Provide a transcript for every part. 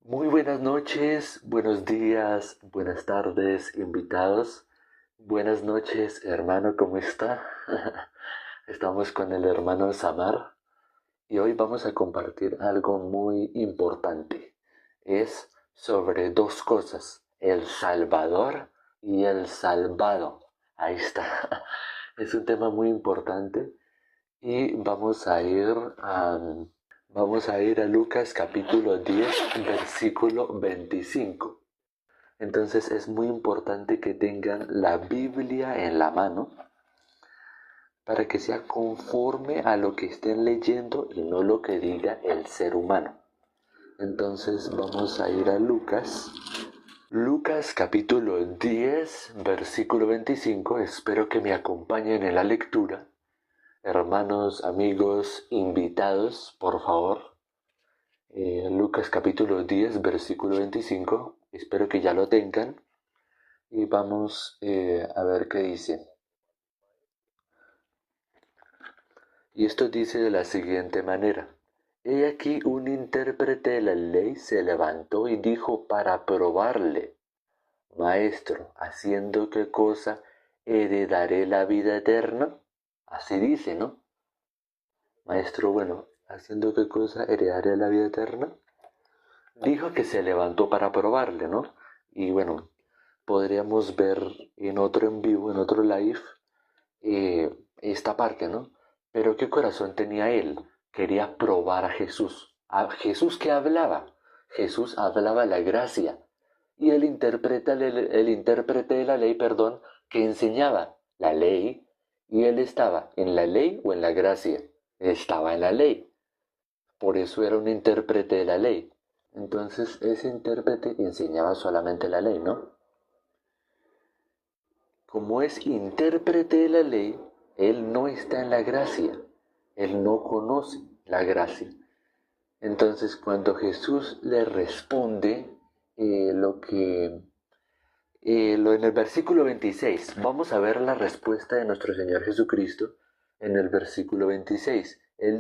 Muy buenas noches, buenos días, buenas tardes, invitados. Buenas noches, hermano, ¿cómo está? Estamos con el hermano Samar y hoy vamos a compartir algo muy importante. Es sobre dos cosas, el Salvador y el salvado. Ahí está. Es un tema muy importante y vamos a ir a Lucas capítulo 10, versículo 25. Entonces es muy importante que tengan la Biblia en la mano para que sea conforme a lo que estén leyendo y no lo que diga el ser humano. Entonces vamos a ir a Lucas. Lucas capítulo 10, versículo 25. Espero que me acompañen en la lectura. Hermanos, amigos, invitados, por favor. Lucas capítulo 10, versículo 25. Espero que ya lo tengan. Y vamos a ver qué dice. Y esto dice de la siguiente manera. He aquí un intérprete de la ley se levantó y dijo para probarle, Maestro, ¿haciendo qué cosa heredaré la vida eterna? Así dice, ¿no? Maestro, bueno, ¿haciendo qué cosa heredaré la vida eterna? Dijo que se levantó para probarle, ¿no? Y bueno, podríamos ver en otro en vivo, en otro live, esta parte, ¿no? Pero ¿qué corazón tenía él? Quería probar a Jesús. ¿A Jesús qué hablaba? Jesús hablaba la gracia. Y el intérprete de la ley, perdón, que enseñaba la ley, y él estaba en la ley o en la gracia. Estaba en la ley. Por eso era un intérprete de la ley. Entonces ese intérprete enseñaba solamente la ley, ¿no? Como es intérprete de la ley, él no está en la gracia, él no conoce la gracia. Entonces cuando Jesús le responde en el versículo 26, vamos a ver la respuesta de nuestro Señor Jesucristo en el versículo 26. Él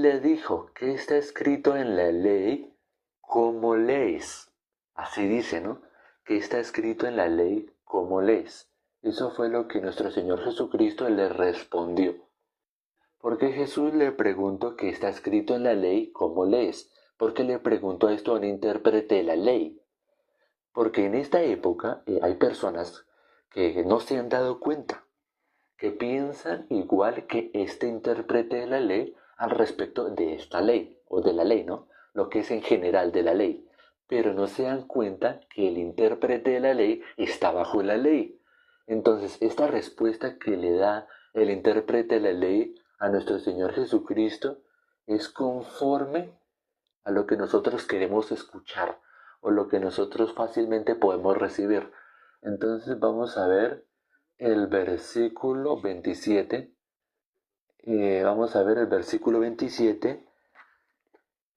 le dijo, ¿qué está escrito en la ley? ¿Cómo lees? Así dice, ¿no? ¿Qué está escrito en la ley? ¿Cómo lees? Eso fue lo que nuestro Señor Jesucristo le respondió. Porque Jesús le preguntó qué está escrito en la ley, ¿cómo lees? Porque le preguntó esto a un intérprete de la ley. Porque en esta época hay personas que no se han dado cuenta, que piensan igual que este intérprete de la ley al respecto de esta ley, o de la ley, ¿no? Lo que es en general de la ley. Pero no se dan cuenta que el intérprete de la ley está bajo la ley. Entonces, esta respuesta que le da el intérprete de la ley a nuestro Señor Jesucristo es conforme a lo que nosotros queremos escuchar o lo que nosotros fácilmente podemos recibir. Entonces vamos a ver el versículo 27. Vamos a ver el versículo 27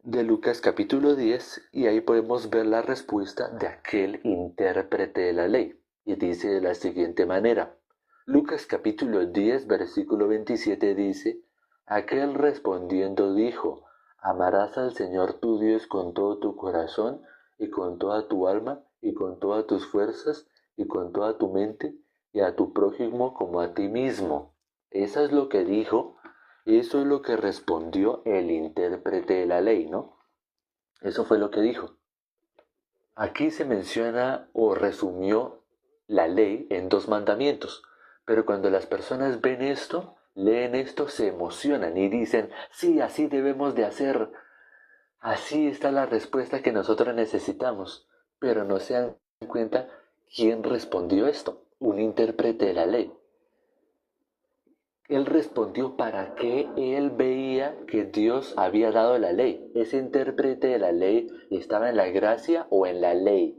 de Lucas capítulo 10 y ahí podemos ver la respuesta de aquel intérprete de la ley. Y dice de la siguiente manera. Lucas capítulo 10 versículo 27 dice, aquel respondiendo dijo, amarás al Señor tu Dios con todo tu corazón y con toda tu alma y con todas tus fuerzas y con toda tu mente y a tu prójimo como a ti mismo. Eso es lo que dijo, eso es lo que respondió el intérprete de la ley, ¿no? Eso fue lo que dijo. Aquí se menciona o resumió la ley en dos mandamientos, pero cuando las personas ven esto, leen esto, se emocionan y dicen, sí, así debemos de hacer, así está la respuesta que nosotros necesitamos, pero no se dan cuenta quién respondió esto, un intérprete de la ley. Él respondió para qué él veía que Dios había dado la ley. Ese intérprete de la ley estaba en la gracia o en la ley.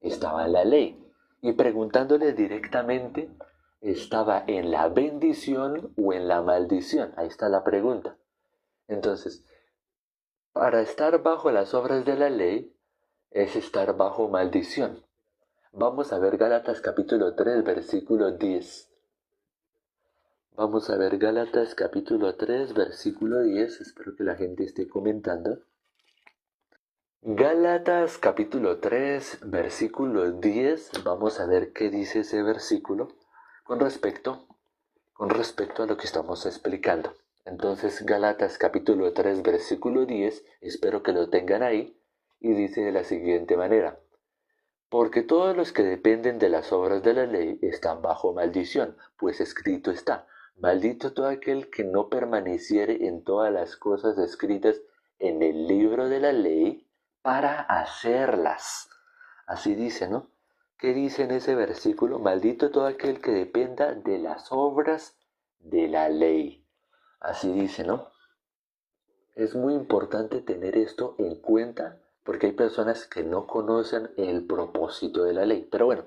Estaba en la ley. Y preguntándole directamente, ¿estaba en la bendición o en la maldición? Ahí está la pregunta. Entonces, para estar bajo las obras de la ley es estar bajo maldición. Vamos a ver Gálatas capítulo 3, versículo 10. Vamos a ver Gálatas capítulo 3, versículo 10. Espero que la gente esté comentando. Gálatas capítulo 3, versículo 10, vamos a ver qué dice ese versículo con respecto, a lo que estamos explicando. Entonces, Gálatas capítulo 3, versículo 10, espero que lo tengan ahí, y dice de la siguiente manera: porque todos los que dependen de las obras de la ley están bajo maldición, pues escrito está: maldito todo aquel que no permaneciere en todas las cosas escritas en el libro de la ley para hacerlas. Así dice, ¿no? ¿Qué dice en ese versículo? Maldito todo aquel que dependa de las obras de la ley. Así dice, ¿no? Es muy importante tener esto en cuenta porque hay personas que no conocen el propósito de la ley. Pero bueno,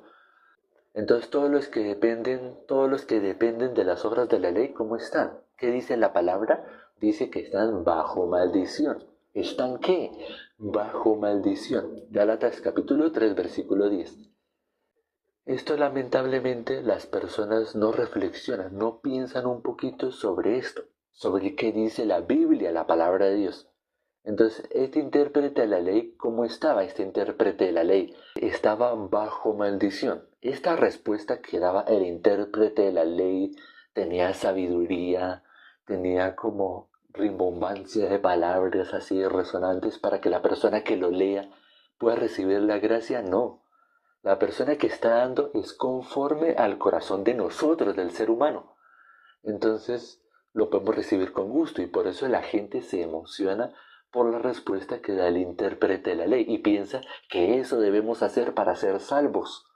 entonces todos los que dependen de las obras de la ley, ¿cómo están? ¿Qué dice la palabra? Dice que están bajo maldición. ¿Están qué? Bajo maldición. Gálatas capítulo 3, versículo 10. Esto lamentablemente las personas no reflexionan, no piensan un poquito sobre esto, sobre qué dice la Biblia, la palabra de Dios. Entonces, este intérprete de la ley, ¿cómo estaba este intérprete de la ley? Estaba bajo maldición. Esta respuesta que daba el intérprete de la ley tenía sabiduría, tenía como rimbombancia de palabras así resonantes para que la persona que lo lea pueda recibir la gracia. No. La persona que está dando es conforme al corazón de nosotros, del ser humano. Entonces lo podemos recibir con gusto y por eso la gente se emociona por la respuesta que da el intérprete de la ley y piensa que eso debemos hacer para ser salvos.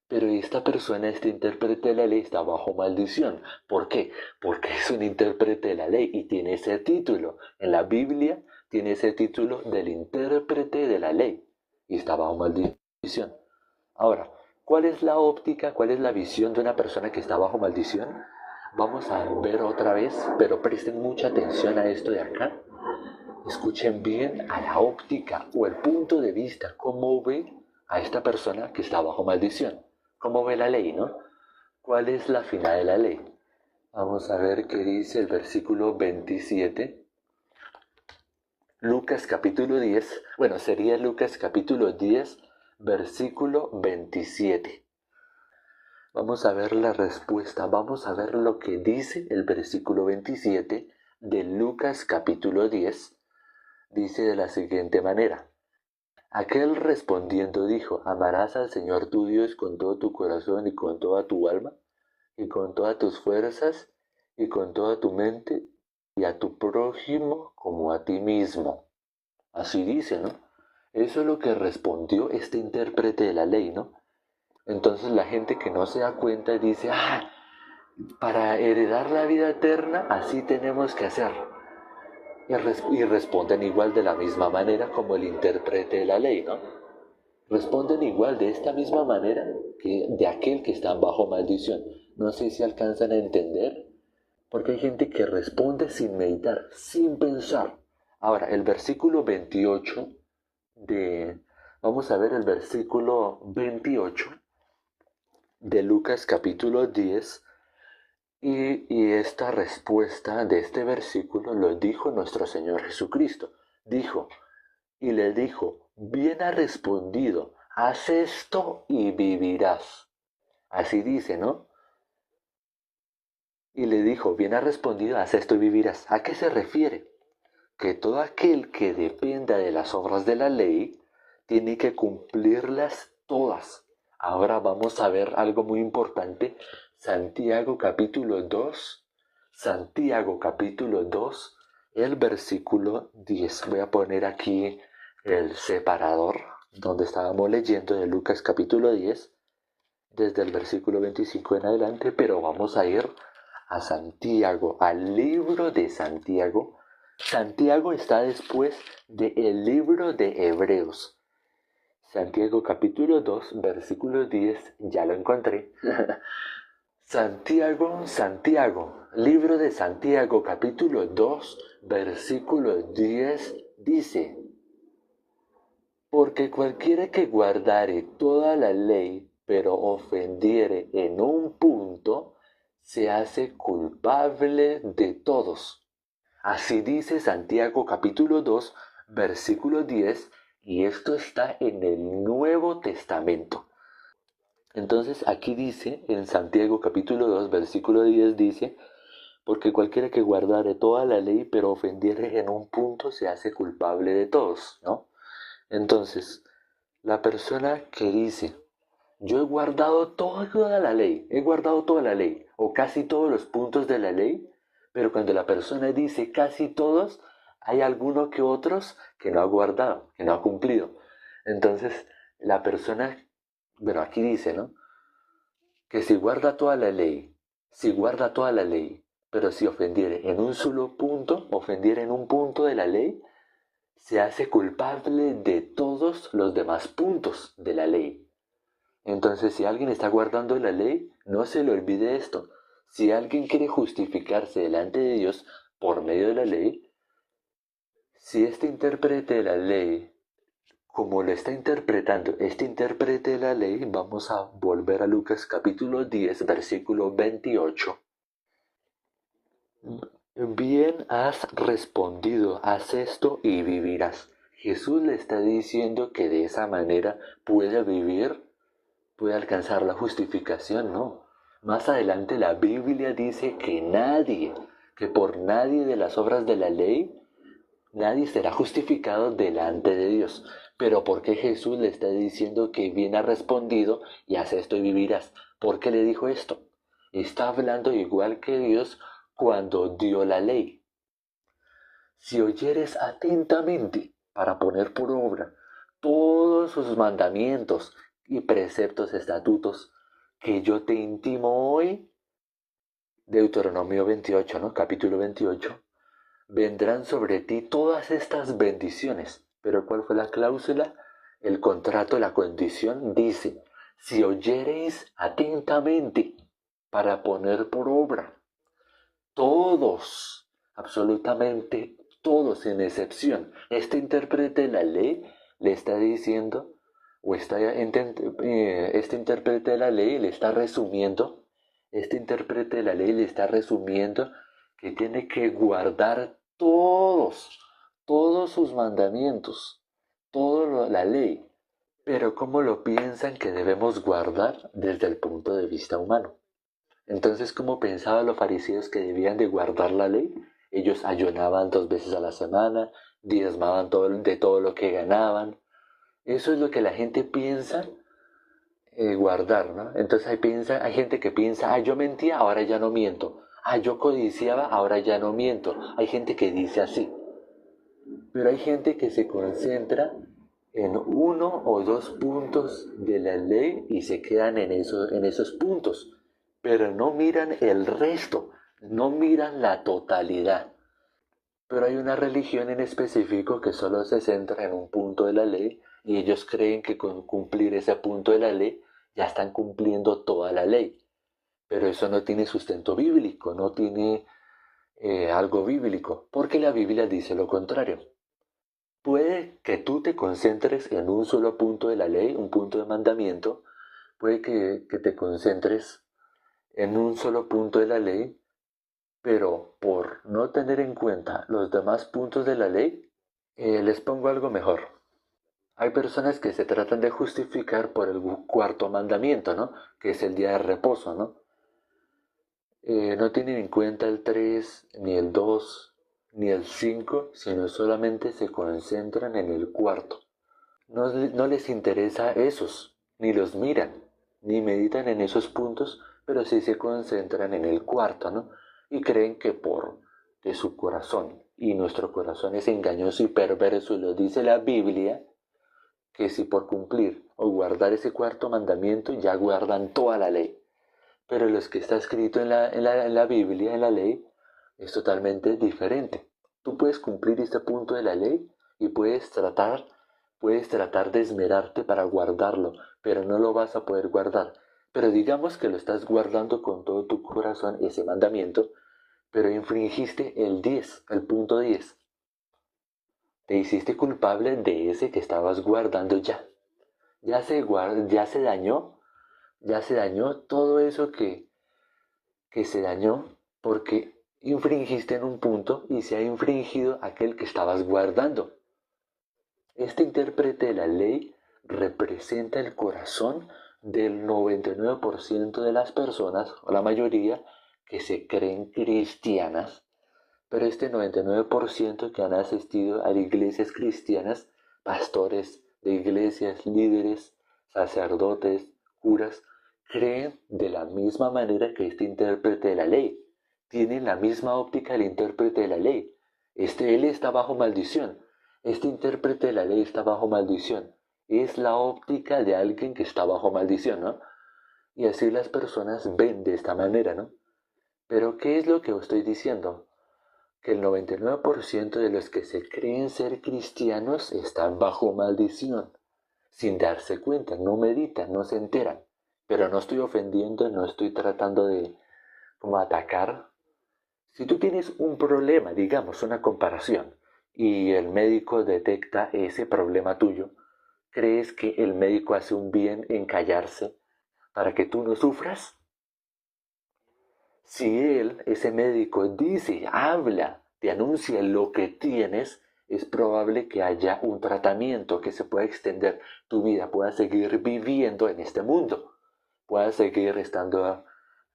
Pero esta persona, este intérprete de la ley, está bajo maldición. ¿Por qué? Porque es un intérprete de la ley y tiene ese título. En la Biblia tiene ese título del intérprete de la ley y está bajo maldición. Ahora, ¿cuál es la óptica, cuál es la visión de una persona que está bajo maldición? Vamos a ver otra vez, pero presten mucha atención a esto de acá. Escuchen bien a la óptica o el punto de vista, cómo ve a esta persona que está bajo maldición. ¿Cómo ve la ley, no? ¿Cuál es la final de la ley? Vamos a ver qué dice el versículo 27. Lucas capítulo 10, bueno, sería Lucas capítulo 10, versículo 27. Vamos a ver la respuesta, vamos a ver lo que dice el versículo 27 de Lucas capítulo 10. Dice de la siguiente manera: aquel respondiendo dijo: amarás al Señor tu Dios con todo tu corazón y con toda tu alma y con todas tus fuerzas y con toda tu mente, y a tu prójimo como a ti mismo. Así dice, ¿no? Eso es lo que respondió este intérprete de la ley, ¿no? Entonces la gente que no se da cuenta dice: para heredar la vida eterna así tenemos que hacer. Y responden igual de la misma manera como el intérprete de la ley, ¿no? Responden igual de esta misma manera que de aquel que está bajo maldición. No sé si alcanzan a entender, porque hay gente que responde sin meditar, sin pensar. Ahora, el versículo 28 vamos a ver el versículo 28 de Lucas capítulo 10, y esta respuesta de este versículo lo dijo nuestro Señor Jesucristo. Y le dijo: bien ha respondido, haz esto y vivirás. Así dice, ¿no? Y le dijo: bien ha respondido, haz esto y vivirás. ¿A qué se refiere? Que todo aquel que dependa de las obras de la ley tiene que cumplirlas todas. Ahora vamos a ver algo muy importante. Santiago capítulo 2, el versículo 10. Voy a poner aquí el separador donde estábamos leyendo de Lucas capítulo 10, desde el versículo 25 en adelante, pero vamos a ir a Santiago, al libro de Santiago. Santiago está después del libro de Hebreos. Santiago capítulo 2, versículo 10, ya lo encontré. Santiago, libro de Santiago capítulo 2, versículo 10 dice: porque cualquiera que guardare toda la ley, pero ofendiere en un punto, se hace culpable de todos. Así dice Santiago capítulo 2, versículo 10, Y esto está en el Nuevo Testamento. Entonces aquí dice, en Santiago capítulo 2, versículo 10 dice, porque cualquiera que guardare toda la ley, pero ofendiere en un punto, se hace culpable de todos, ¿no? Entonces, la persona que dice, yo he guardado toda la ley, he guardado toda la ley, o casi todos los puntos de la ley, pero cuando la persona dice casi todos, hay algunos que otros que no ha guardado, que no ha cumplido. Entonces, la persona, bueno, aquí dice, ¿no? Que si guarda toda la ley, si guarda toda la ley, pero si ofendiere en un solo punto, ofendiere en un punto de la ley, se hace culpable de todos los demás puntos de la ley. Entonces, si alguien está guardando la ley, no se le olvide esto. Si alguien quiere justificarse delante de Dios por medio de la ley, si este intérprete de la ley, como lo está interpretando este intérprete de la ley, vamos a volver a Lucas capítulo 10, versículo 28. Bien has respondido, haz esto y vivirás. Jesús le está diciendo que de esa manera puede vivir, puede alcanzar la justificación, no. Más adelante la Biblia dice que por nadie de las obras de la ley, nadie será justificado delante de Dios. Pero ¿por qué Jesús le está diciendo que bien ha respondido y haz esto y vivirás? ¿Por qué le dijo esto? Está hablando igual que Dios cuando dio la ley. Si oyeres atentamente para poner por obra todos sus mandamientos y preceptos, estatutos que yo te intimo hoy, Deuteronomio 28, ¿no? Capítulo 28, vendrán sobre ti todas estas bendiciones. Pero ¿cuál fue la cláusula? El contrato, la condición dice, si oyereis atentamente para poner por obra todos, absolutamente todos sin excepción. Este intérprete de la ley le está diciendo, este intérprete de la ley le está resumiendo, este intérprete de la ley le está resumiendo que tiene que guardar todos sus mandamientos, toda la ley. Pero ¿cómo lo piensan que debemos guardar desde el punto de vista humano? Entonces, ¿cómo pensaban los fariseos que debían de guardar la ley? Ellos ayunaban 2 veces a la semana, diezmaban de todo lo que ganaban. Eso es lo que la gente piensa guardar, ¿no? Entonces hay gente que piensa, yo mentía, ahora ya no miento. Yo codiciaba, ahora ya no miento. Hay gente que dice así. Pero hay gente que se concentra en uno o dos puntos de la ley y se quedan en esos puntos, pero no miran el resto, no miran la totalidad. Pero hay una religión en específico que solo se centra en un punto de la ley y ellos creen que con cumplir ese punto de la ley ya están cumpliendo toda la ley. Pero eso no tiene sustento bíblico, no tiene algo bíblico, porque la Biblia dice lo contrario. Puede que tú te concentres en un solo punto de la ley, un punto de mandamiento, puede que te concentres en un solo punto de la ley, pero por no tener en cuenta los demás puntos de la ley, les pongo algo mejor. Hay personas que se tratan de justificar por el cuarto mandamiento, ¿no? Que es el día de reposo, ¿no? No tienen en cuenta el 3, ni el 2, ni el 5, sino solamente se concentran en el cuarto. No les interesa esos, ni los miran, ni meditan en esos puntos, pero sí se concentran en el cuarto, ¿no? Y creen que por de su corazón, y nuestro corazón es engañoso y perverso, y lo dice la Biblia, que si por cumplir o guardar ese cuarto mandamiento ya guardan toda la ley. Pero los que está escrito en la Biblia, en la ley, es totalmente diferente. Tú puedes cumplir este punto de la ley y puedes tratar de esmerarte para guardarlo, pero no lo vas a poder guardar. Pero digamos que lo estás guardando con todo tu corazón, ese mandamiento, pero infringiste el 10, el punto 10. Te hiciste culpable de ese que estabas guardando ya. Ya se dañó todo eso que se dañó porque infringiste en un punto y se ha infringido aquel que estabas guardando. Este intérprete de la ley representa el corazón del 99% de las personas, o la mayoría, que se creen cristianas, pero este 99% que han asistido a iglesias cristianas, pastores de iglesias, líderes, sacerdotes, curas, creen de la misma manera que este intérprete de la ley. Tienen la misma óptica del intérprete de la ley. Él está bajo maldición. Este intérprete de la ley está bajo maldición. Es la óptica de alguien que está bajo maldición, ¿no? Y así las personas ven de esta manera, ¿no? Pero ¿qué es lo que os estoy diciendo? Que el 99% de los que se creen ser cristianos están bajo maldición, sin darse cuenta, no meditan, no se enteran. Pero no estoy ofendiendo, no estoy tratando de como atacar. Si tú tienes un problema, digamos, una comparación, y el médico detecta ese problema tuyo, ¿crees que el médico hace un bien en callarse para que tú no sufras? Si él, ese médico, dice, habla, te anuncia lo que tienes, es probable que haya un tratamiento que se pueda extender tu vida, puedas seguir viviendo en este mundo, puedas seguir estando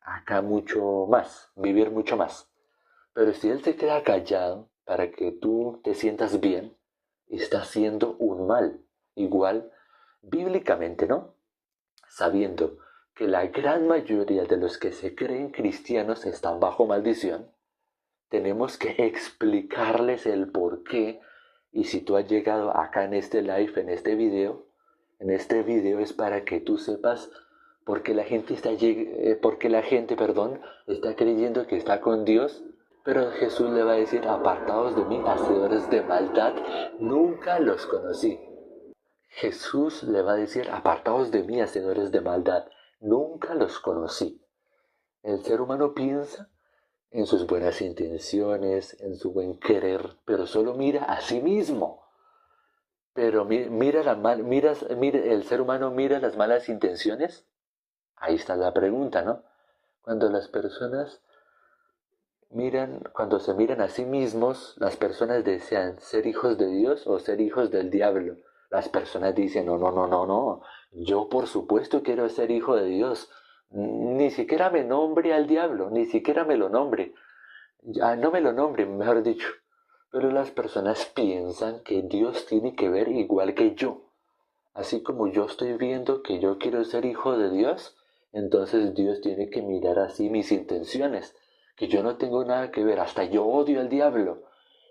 acá mucho más, vivir mucho más. Pero si él se queda callado para que tú te sientas bien, está haciendo un mal. Igual, bíblicamente, ¿no? Sabiendo que la gran mayoría de los que se creen cristianos están bajo maldición, tenemos que explicarles el por qué. Y si tú has llegado acá en este live, en este video es para que tú sepas por qué la gente está creyendo que está con Dios. Pero Jesús le va a decir, apartados de mí, hacedores de maldad, nunca los conocí. Jesús le va a decir, apartaos de mí, hacedores de maldad, nunca los conocí. El ser humano piensa en sus buenas intenciones, en su buen querer, pero solo mira a sí mismo. Pero el ser humano mira las malas intenciones. Ahí está la pregunta, ¿no? Cuando las personas cuando se miran a sí mismos, las personas desean ser hijos de Dios o ser hijos del diablo. Las personas dicen, no, no, no, no, no, yo por supuesto quiero ser hijo de Dios. Ni siquiera me nombre al diablo, ni siquiera me lo nombre. No me lo nombre, mejor dicho. Pero las personas piensan que Dios tiene que ver igual que yo. Así como yo estoy viendo que yo quiero ser hijo de Dios, entonces Dios tiene que mirar así mis intenciones, que yo no tengo nada que ver, hasta yo odio al diablo.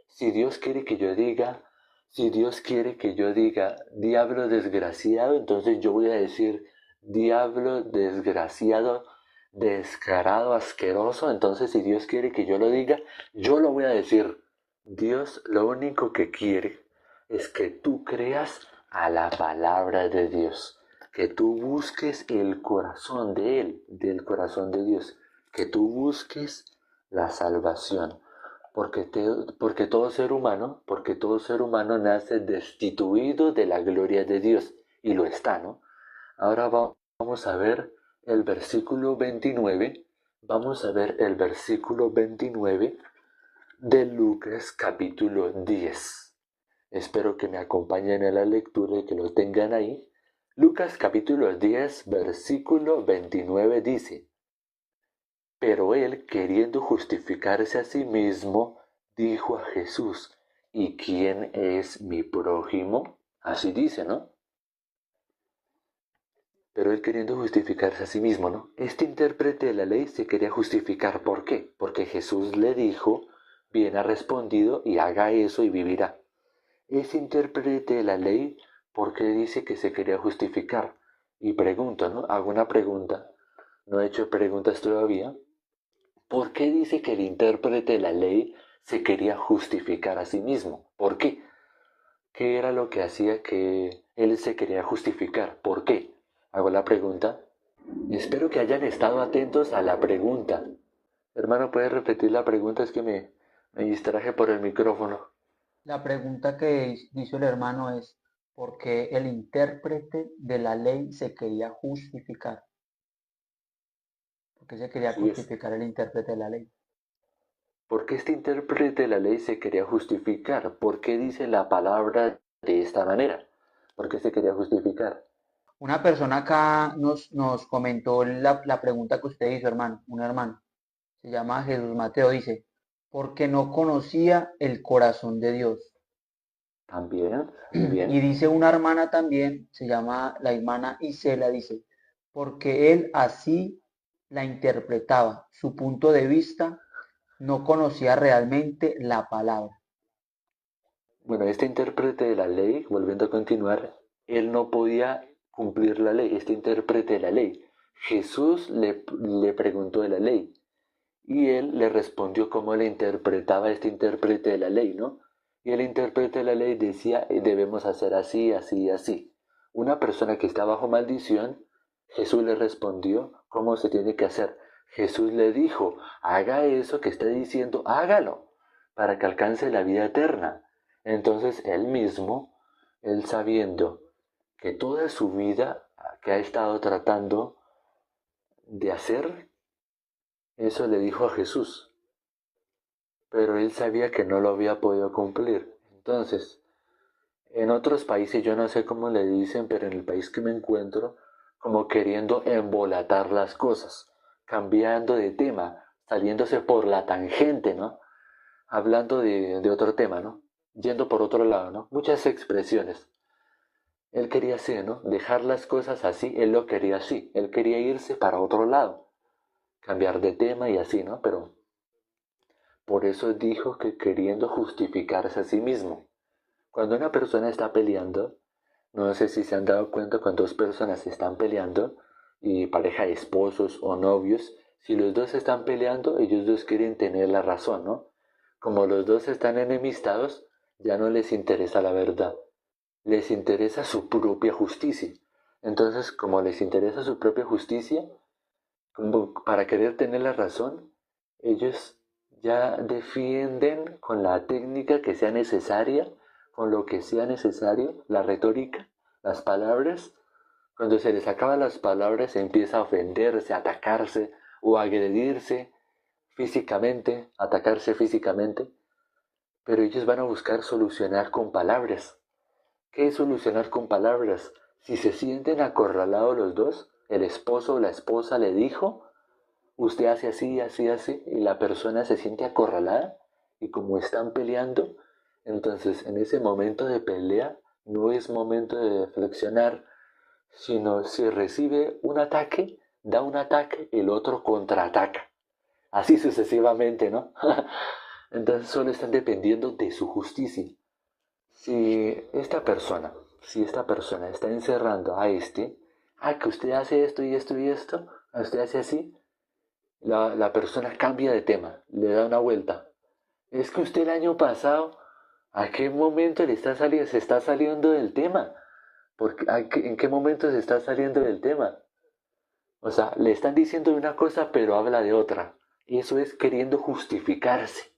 Si Dios quiere que yo diga, si Dios quiere que yo diga diablo desgraciado, entonces yo voy a decir diablo desgraciado, descarado, asqueroso. Entonces si Dios quiere que yo lo diga, yo lo voy a decir. Dios lo único que quiere es que tú creas a la palabra de Dios, que tú busques el corazón de Él, del corazón de Dios, que tú busques la salvación, porque todo ser humano nace destituido de la gloria de Dios, y lo está, ¿no? Ahora vamos a ver el versículo 29, vamos a ver el versículo 29 de Lucas capítulo 10. Espero que me acompañen en la lectura y que lo tengan ahí. Lucas capítulo 10, versículo 29 dice, pero él, queriendo justificarse a sí mismo, dijo a Jesús, ¿y quién es mi prójimo? Así dice, ¿no? Pero él queriendo justificarse a sí mismo, ¿no? Este intérprete de la ley se quería justificar. ¿Por qué? Porque Jesús le dijo, bien ha respondido y haga eso y vivirá. Ese intérprete de la ley, ¿por qué dice que se quería justificar? Y pregunto, ¿no? Hago una pregunta. No he hecho preguntas todavía. ¿Por qué dice que el intérprete de la ley se quería justificar a sí mismo? ¿Por qué? ¿Qué era lo que hacía que él se quería justificar? ¿Por qué? Hago la pregunta. Espero que hayan estado atentos a la pregunta. Hermano, ¿puedes repetir la pregunta? Es que me distraje por el micrófono. La pregunta que hizo el hermano es, ¿por qué el intérprete de la ley se quería justificar? ¿Por qué se quería Así es. justificar el intérprete de la ley? ¿Por qué este intérprete de la ley se quería justificar? ¿Por qué dice la palabra de esta manera. ¿Por qué se quería justificar? Una persona acá nos comentó la pregunta que usted hizo, hermano, un hermano. Se llama Jesús Mateo, dice, porque no conocía el corazón de Dios. También, muy Y bien. dice una hermana también, se llama la hermana Isela, dice, porque él así la interpretaba, su punto de vista, no conocía realmente la palabra. Bueno, este intérprete de la ley, volviendo a continuar, él no podía cumplir la ley, este intérprete de la ley. Jesús le preguntó de la ley y él le respondió cómo le interpretaba este intérprete de la ley, ¿no? Y el intérprete de la ley decía, debemos hacer así, así, así. Una persona que está bajo maldición, Jesús le respondió cómo se tiene que hacer. Jesús le dijo, haga eso que está diciendo, hágalo, para que alcance la vida eterna. Entonces él mismo, él sabiendo que toda su vida que ha estado tratando de hacer, eso le dijo a Jesús, pero él sabía que no lo había podido cumplir. Entonces, en otros países, yo no sé cómo le dicen, pero en el país que me encuentro, como queriendo embolatar las cosas, cambiando de tema, saliéndose por la tangente, ¿no? Hablando de otro tema, ¿no? Yendo por otro lado, ¿no? Muchas expresiones. Él quería así, ¿no? Dejar las cosas así, él lo quería así. Él quería irse para otro lado, cambiar de tema y así, ¿no? Pero por eso dijo que queriendo justificarse a sí mismo. Cuando una persona está peleando, no sé si se han dado cuenta cuando dos personas están peleando, y pareja de esposos o novios, si los dos están peleando, ellos dos quieren tener la razón, ¿no? Como los dos están enemistados, ya no les interesa la verdad, les interesa su propia justicia. Entonces, como les interesa su propia justicia, como para querer tener la razón, ellos ya defienden con la técnica que sea necesaria, con lo que sea necesario, la retórica, las palabras. Cuando se les acaban las palabras, se empieza a ofenderse, a atacarse o a agredirse físicamente, atacarse físicamente. Pero ellos van a buscar solucionar con palabras. ¿Qué es solucionar con palabras? Si se sienten acorralados los dos, el esposo o la esposa le dijo, usted hace así, así, así, y la persona se siente acorralada, y como están peleando, entonces en ese momento de pelea no es momento de reflexionar, sino si recibe un ataque, da un ataque, el otro contraataca. Así sucesivamente, ¿no? Entonces solo están dependiendo de su justicia. Si esta persona está encerrando a este, que usted hace esto y esto y esto, a usted hace así, la persona cambia de tema, le da una vuelta. Es que usted el año pasado, ¿a qué momento se está saliendo del tema? Porque, ¿en qué momento se está saliendo del tema? O sea, le están diciendo una cosa pero habla de otra. Y eso es queriendo justificarse.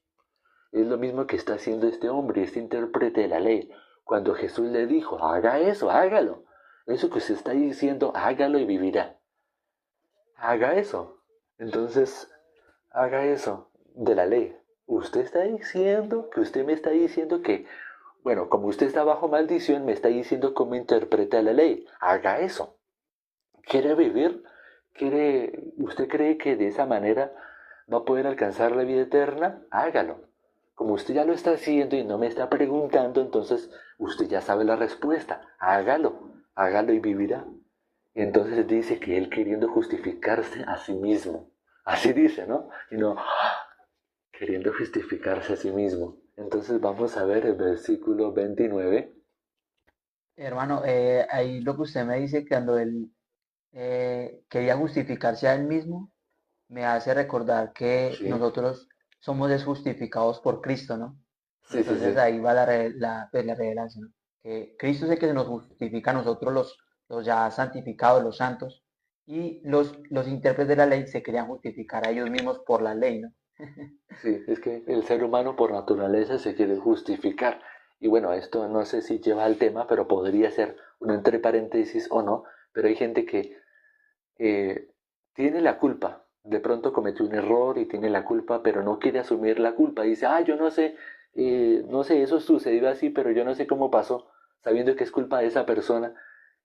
Es lo mismo que está haciendo este hombre, este intérprete de la ley. Cuando Jesús le dijo, haga eso, hágalo. Eso que se está diciendo, hágalo y vivirá. Haga eso. Entonces, haga eso de la ley. Usted está diciendo que usted me está diciendo que, bueno, como usted está bajo maldición, me está diciendo cómo interpreta la ley. Haga eso. ¿Quiere vivir? ¿Usted cree que de esa manera va a poder alcanzar la vida eterna? Hágalo. Como usted ya lo está haciendo y no me está preguntando, entonces usted ya sabe la respuesta. Hágalo. Hágalo y vivirá. Y entonces dice que él queriendo justificarse a sí mismo. Así dice, ¿no? Y no queriendo justificarse a sí mismo. Entonces vamos a ver el versículo 29. Hermano, ahí lo que usted me dice, cuando él quería justificarse a él mismo, me hace recordar que Sí, nosotros somos justificados por Cristo, ¿no? sí, sí, Entonces sí. ahí va pues, la revelación. Que Cristo es el que nos justifica a nosotros los ya santificados, los santos, y los intérpretes de la ley se querían justificar a ellos mismos por la ley, ¿no? Sí, es que el ser humano por naturaleza se quiere justificar. Y bueno, esto no sé si lleva al tema, pero podría ser un entre paréntesis o no. Pero hay gente que eh, tiene la culpa. De pronto cometió un error y tiene la culpa, pero no quiere asumir la culpa. Dice, yo no sé, no sé, eso sucedió así, pero yo no sé cómo pasó. sabiendo que es culpa de esa persona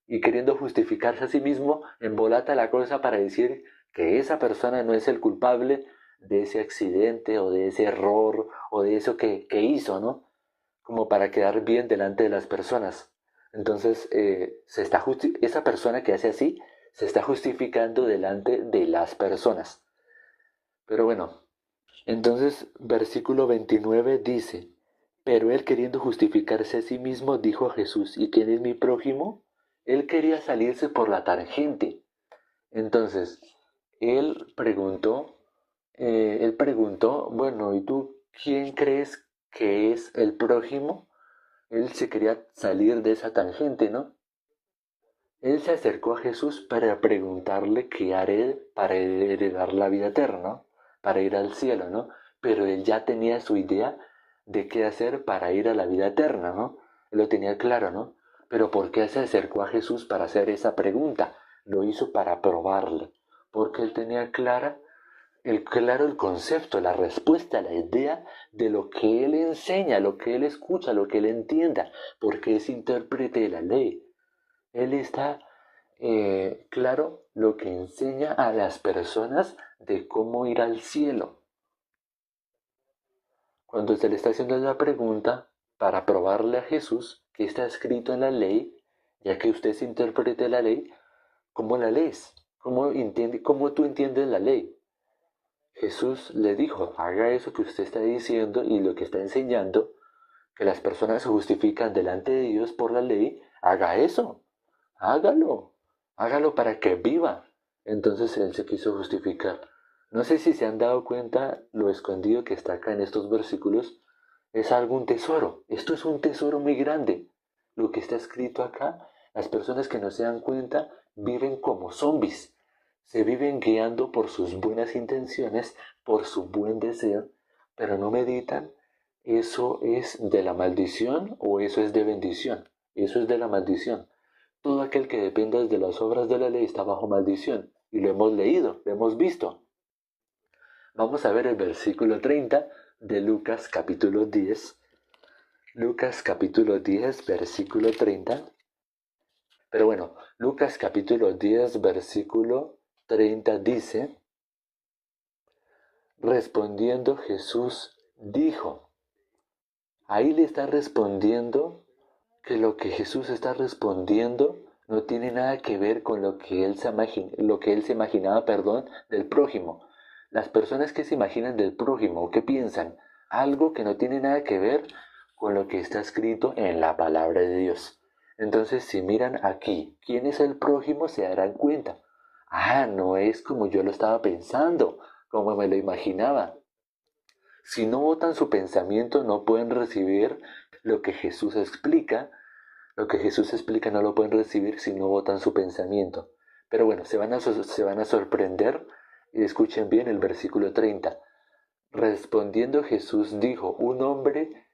y queriendo justificarse a sí mismo, embolata la cosa para decir que esa persona no es el culpable de ese accidente o de ese error o de eso que hizo, ¿no? Como para quedar bien delante de las personas. Entonces, esa persona que hace así se está justificando delante de las personas. Pero bueno, entonces versículo 29 dice, pero él queriendo justificarse a sí mismo dijo a Jesús, ¿y quién es mi prójimo? Él quería salirse por la tangente. Entonces, él preguntó, bueno, ¿y tú quién crees que es el prójimo? Él se quería salir de esa tangente, ¿no? Él se acercó a Jesús para preguntarle qué haré para heredar la vida eterna, para ir al cielo, ¿no? Pero él ya tenía su idea de qué hacer para ir a la vida eterna, ¿no? Él lo tenía claro, ¿no? Pero ¿por qué se acercó a Jesús para hacer esa pregunta? Lo hizo para probarle, porque él tenía claro el concepto, la respuesta, la idea de lo que él enseña, lo que él escucha, lo que él entienda, porque es intérprete de la ley. Él está claro lo que enseña a las personas de cómo ir al cielo. Cuando se le está haciendo la pregunta para probarle a Jesús que está escrito en la ley, ya que usted es intérprete de la ley, ¿cómo la lees? ¿Cómo tú entiendes la ley? Jesús le dijo, haga eso que usted está diciendo y lo que está enseñando, que las personas se justifican delante de Dios por la ley, haga eso, hágalo, hágalo para que viva. Entonces él se quiso justificar. No sé si se han dado cuenta lo escondido que está acá en estos versículos. Es algún tesoro. Esto es un tesoro muy grande. Lo que está escrito acá, las personas que no se dan cuenta viven como zombies. Se viven guiando por sus buenas intenciones, por su buen deseo, pero no meditan. ¿Eso es de la maldición o eso es de bendición? Eso es de la maldición. Todo aquel que dependa de las obras de la ley está bajo maldición. Y lo hemos leído, lo hemos visto. Vamos a ver el versículo 30 de Lucas capítulo 10. Lucas capítulo 10, versículo 30. Pero bueno, Lucas capítulo 10, versículo 30 dice, respondiendo Jesús dijo, ahí le está respondiendo que lo que Jesús está respondiendo no tiene nada que ver con lo que él se imaginaba, del prójimo. Las personas que se imaginan del prójimo o que piensan algo que no tiene nada que ver con lo que está escrito en la palabra de Dios. Entonces, si miran aquí, ¿quién es el prójimo? Se darán cuenta. Ah, no es como yo lo estaba pensando, como me lo imaginaba. Si no votan su pensamiento, no pueden recibir lo que Jesús explica. Lo que Jesús explica no lo pueden recibir si no votan su pensamiento. Pero bueno, se van a sorprender y escuchen bien el versículo 30. Respondiendo Jesús dijo, un hombre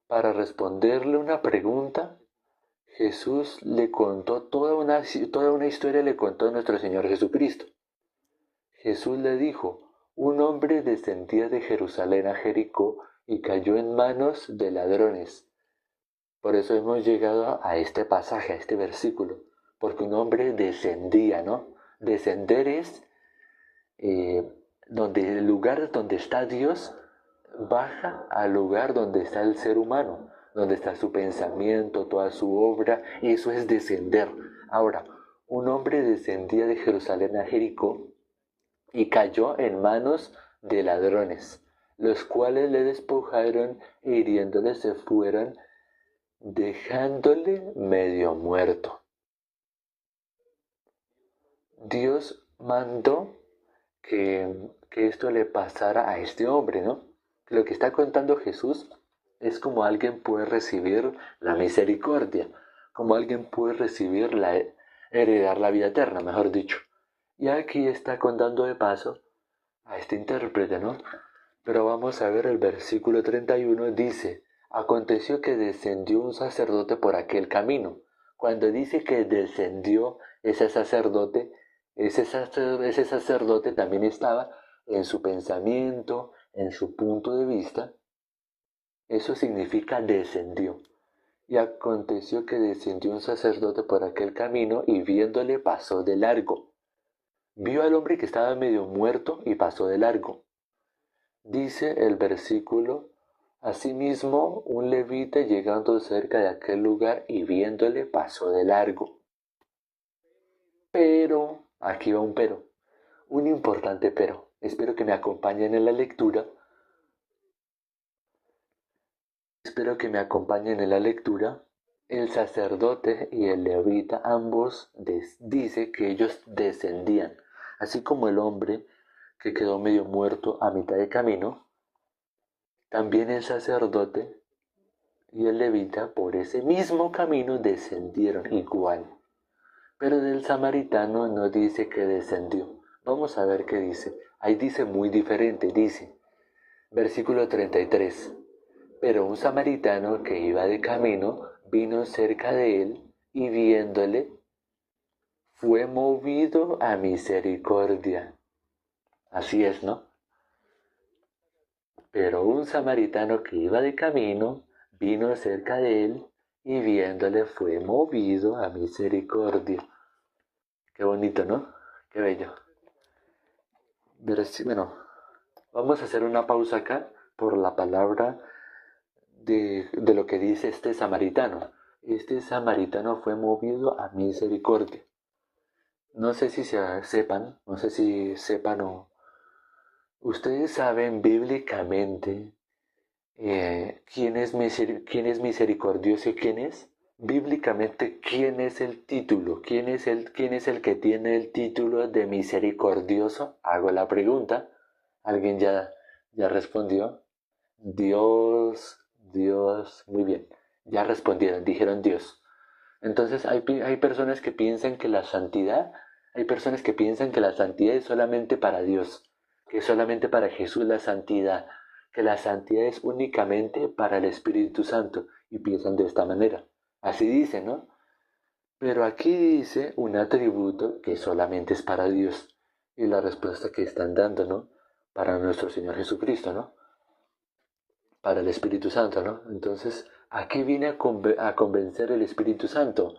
para responderle una pregunta, Jesús le contó toda una historia, le contó a nuestro Señor Jesucristo. Jesús le dijo, un hombre descendía de Jerusalén a Jericó y cayó en manos de ladrones. Por eso hemos llegado a este pasaje, a este versículo, porque un hombre descendía, ¿no? Descender es donde el lugar donde está Dios baja al lugar donde está el ser humano, donde está su pensamiento, toda su obra, y eso es descender. Ahora, un hombre descendía de Jerusalén a Jericó y cayó en manos de ladrones, los cuales le despojaron e hiriéndole se fueron, dejándole medio muerto. Dios mandó que esto le pasara a este hombre, ¿no? Lo que está contando Jesús es como alguien puede recibir la misericordia, como alguien puede heredar la vida eterna, mejor dicho. Y aquí está contando de paso a este intérprete, ¿no? Pero vamos a ver el versículo 31, dice, aconteció que descendió un sacerdote por aquel camino. Cuando dice que descendió ese sacerdote, ese sacerdote también estaba en su pensamiento, en su punto de vista. Eso significa descendió. Y aconteció que descendió un sacerdote por aquel camino y viéndole pasó de largo. Vio al hombre que estaba medio muerto y pasó de largo. Dice el versículo, asimismo un levita llegando cerca de aquel lugar y viéndole pasó de largo. Pero, aquí va un pero, un importante pero. Espero que me acompañen en la lectura. El sacerdote y el levita ambos dice que ellos descendían, así como el hombre que quedó medio muerto a mitad de camino, también el sacerdote y el levita por ese mismo camino descendieron igual. Pero del samaritano no dice que descendió. Vamos a ver qué dice. Ahí dice muy diferente, dice, versículo 33. Pero un samaritano que iba de camino vino cerca de él y viéndole fue movido a misericordia. Así es, ¿no? Pero un samaritano que iba de camino vino cerca de él y viéndole fue movido a misericordia. Qué bonito, ¿no? Qué bello. Bueno, vamos a hacer una pausa acá por la palabra de lo que dice este samaritano. Este samaritano fue movido a misericordia. No sé si sepan o... Ustedes saben bíblicamente quién es misericordioso y quién es. Bíblicamente, ¿quién es el título? ¿Quién es el que tiene el título de misericordioso? Hago la pregunta. ¿Alguien ya respondió? Dios, muy bien. Ya respondieron, dijeron Dios. Entonces hay personas que piensan que la santidad, hay personas que piensan que la santidad es solamente para Dios, que es solamente para Jesús la santidad, que la santidad es únicamente para el Espíritu Santo, y piensan de esta manera. Así dice, ¿no? Pero aquí dice un atributo que solamente es para Dios, y la respuesta que están dando, ¿no? Para nuestro Señor Jesucristo, ¿no? Para el Espíritu Santo, ¿no? Entonces, ¿a qué viene a convencer el Espíritu Santo?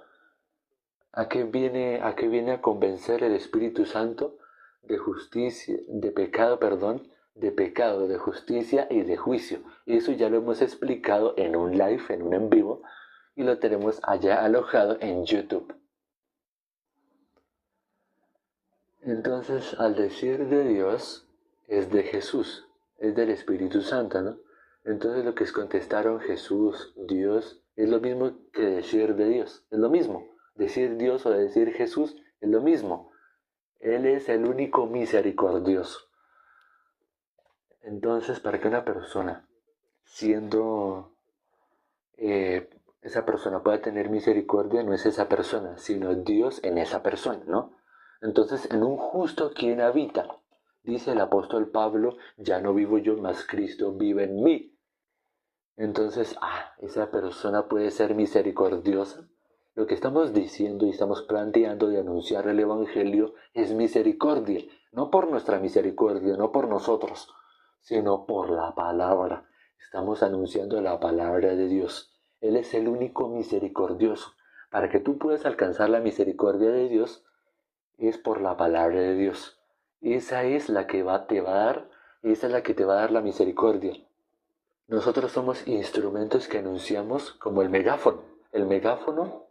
A qué viene a convencer el Espíritu Santo de justicia, de pecado, perdón, de pecado, de justicia y de juicio? Eso ya lo hemos explicado en un live, en un en vivo, y lo tenemos allá alojado en YouTube. Entonces, al decir de Dios, es de Jesús, es del Espíritu Santo, ¿no? Entonces lo que contestaron Jesús, Dios, es lo mismo que decir de Dios, es lo mismo. Decir Dios o decir Jesús es lo mismo. Él es el único misericordioso. Entonces, para que una persona, siendo esa persona pueda tener misericordia, no es esa persona, sino Dios en esa persona, ¿no? Entonces, en un justo, ¿quién habita? Dice el apóstol Pablo, ya no vivo yo, mas Cristo vive en mí. Entonces, esa persona puede ser misericordiosa. Lo que estamos diciendo y estamos planteando de anunciar el Evangelio es misericordia, no por nuestra misericordia, no por nosotros, sino por la palabra. Estamos anunciando la palabra de Dios. Él es el único misericordioso. Para que tú puedas alcanzar la misericordia de Dios, es por la palabra de Dios. Esa es la que esa es la que te va a dar la misericordia. Nosotros somos instrumentos que anunciamos como el megáfono. El megáfono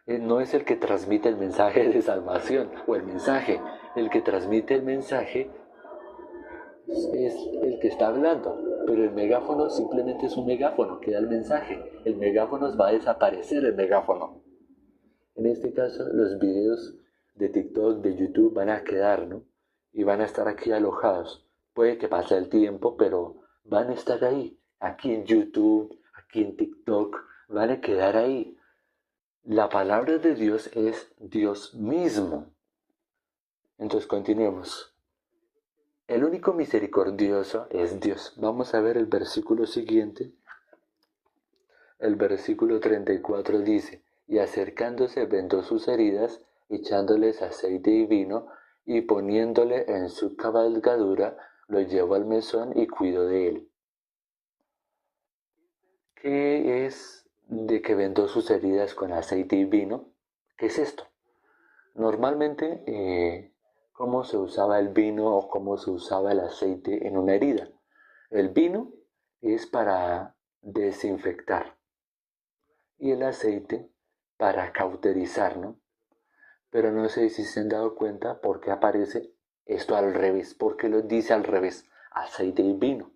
no es el que transmite el mensaje de salvación o el mensaje. El que transmite el mensaje es el que está hablando. Pero el megáfono simplemente es un megáfono que da el mensaje. El megáfono va a desaparecer, el megáfono. En este caso, los videos de TikTok, de YouTube van a quedar, ¿no? Y van a estar aquí alojados. Puede que pase el tiempo, pero van a estar ahí. Aquí en YouTube, aquí en TikTok, van a quedar ahí. La palabra de Dios es Dios mismo. Entonces continuemos. El único misericordioso es Dios. Vamos a ver el versículo siguiente. El versículo 34 dice, y acercándose vendó sus heridas, echándoles aceite y vino, y poniéndole en su cabalgadura, lo llevó al mesón y cuidó de él. ¿Qué es de que vendó sus heridas con aceite y vino. ¿Qué es esto? Normalmente, ¿cómo se usaba el vino o cómo se usaba el aceite en una herida? El vino es para desinfectar y el aceite para cauterizar, ¿no? Pero no sé si se han dado cuenta por qué aparece esto al revés, por qué lo dice al revés, aceite y vino.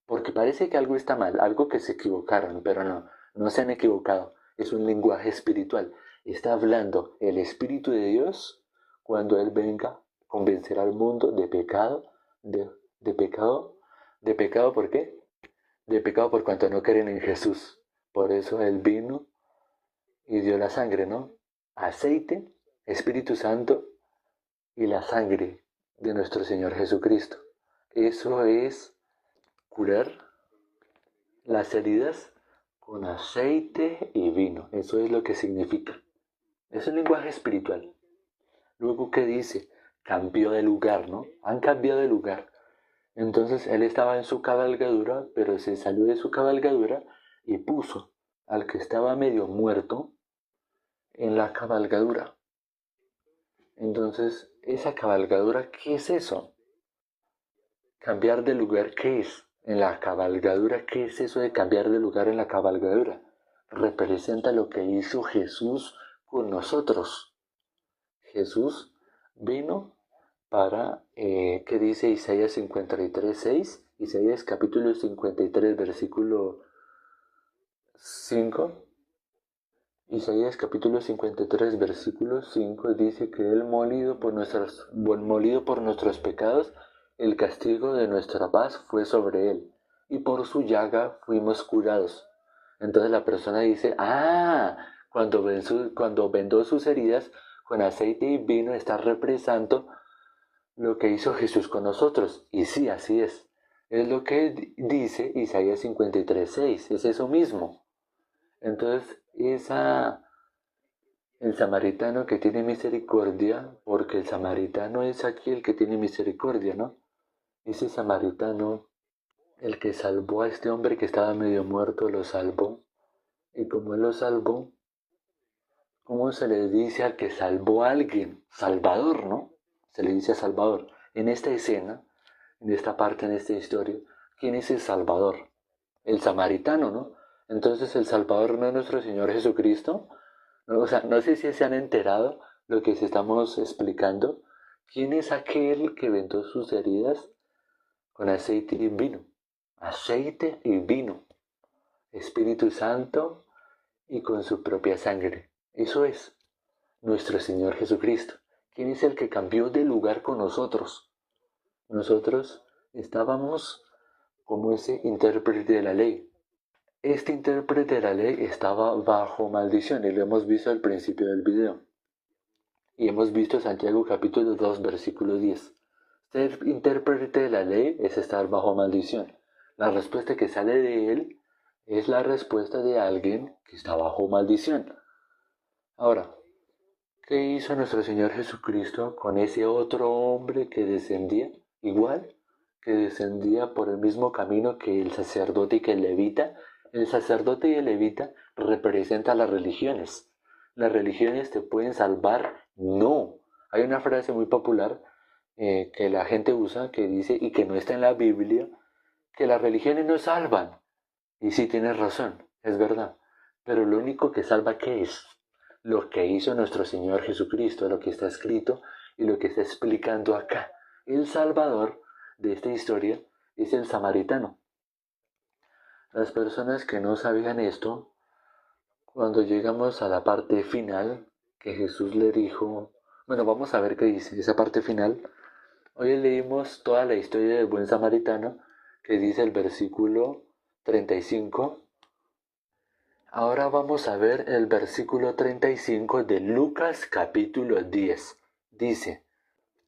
Porque parece que algo está mal, algo que se equivocaron, pero no, no se han equivocado. Es un lenguaje espiritual. Está hablando el Espíritu de Dios cuando Él venga a convencer al mundo de pecado, de pecado, de pecado, ¿por qué? De pecado por cuanto no creen en Jesús. Por eso Él vino y dio la sangre, ¿no? Aceite, Espíritu Santo y la sangre de nuestro Señor Jesucristo. Eso es curar las heridas con aceite y vino. Eso es lo que significa. Es un lenguaje espiritual. Luego, ¿qué dice? Cambió de lugar, ¿no? Han cambiado de lugar. Entonces él estaba en su cabalgadura, pero se salió de su cabalgadura y puso al que estaba medio muerto en la cabalgadura. Entonces, esa cabalgadura, ¿qué es eso? Cambiar de lugar, ¿qué es? En la cabalgadura, ¿qué es eso de cambiar de lugar en la cabalgadura? Representa lo que hizo Jesús con nosotros. Jesús vino para, ¿qué dice Isaías 53:6? Isaías capítulo 53, versículo 5. Isaías capítulo 53, versículo 5 dice que Él molido por nuestros pecados, el castigo de nuestra paz fue sobre Él, y por su llaga fuimos curados. Entonces la persona dice, cuando vendó sus heridas con aceite y vino está representando lo que hizo Jesús con nosotros. Y sí, así es. Es lo que dice Isaías 53:6, es eso mismo. Entonces, el samaritano que tiene misericordia, porque el samaritano es aquí el que tiene misericordia, ¿no? Ese samaritano, el que salvó a este hombre que estaba medio muerto, lo salvó. Y como él lo salvó, ¿cómo se le dice al que salvó a alguien? Salvador, ¿no? Se le dice a Salvador. En esta escena, en esta parte, en esta historia, ¿quién es el Salvador? El samaritano, ¿no? Entonces el Salvador no es nuestro Señor Jesucristo. No, o sea, no sé si se han enterado lo que estamos explicando. ¿Quién es aquel que vendó sus heridas con aceite y vino? Aceite y vino. Espíritu Santo y con su propia sangre. Eso es nuestro Señor Jesucristo. ¿Quién es el que cambió de lugar con nosotros? Nosotros estábamos como ese intérprete de la ley. Este intérprete de la ley estaba bajo maldición y lo hemos visto al principio del video. Y hemos visto Santiago capítulo 2 versículo 10. Ser intérprete de la ley es estar bajo maldición. La respuesta que sale de él es la respuesta de alguien que está bajo maldición. Ahora, ¿qué hizo nuestro Señor Jesucristo con ese otro hombre que descendía? Igual, que descendía por el mismo camino que el sacerdote y que el levita. El sacerdote y el levita representan las religiones. ¿Las religiones te pueden salvar? No. Hay una frase muy popular que la gente usa que dice, y que no está en la Biblia, que las religiones no salvan. Y sí tienes razón, es verdad. Pero lo único que salva, ¿qué es? Lo que hizo nuestro Señor Jesucristo, lo que está escrito y lo que está explicando acá. El Salvador de esta historia es el samaritano. Las personas que no sabían esto, cuando llegamos a la parte final, que Jesús le dijo, bueno, vamos a ver qué dice esa parte final. Hoy leímos toda la historia del buen samaritano, que dice el versículo 35. Ahora vamos a ver el versículo 35 de Lucas capítulo 10. Dice,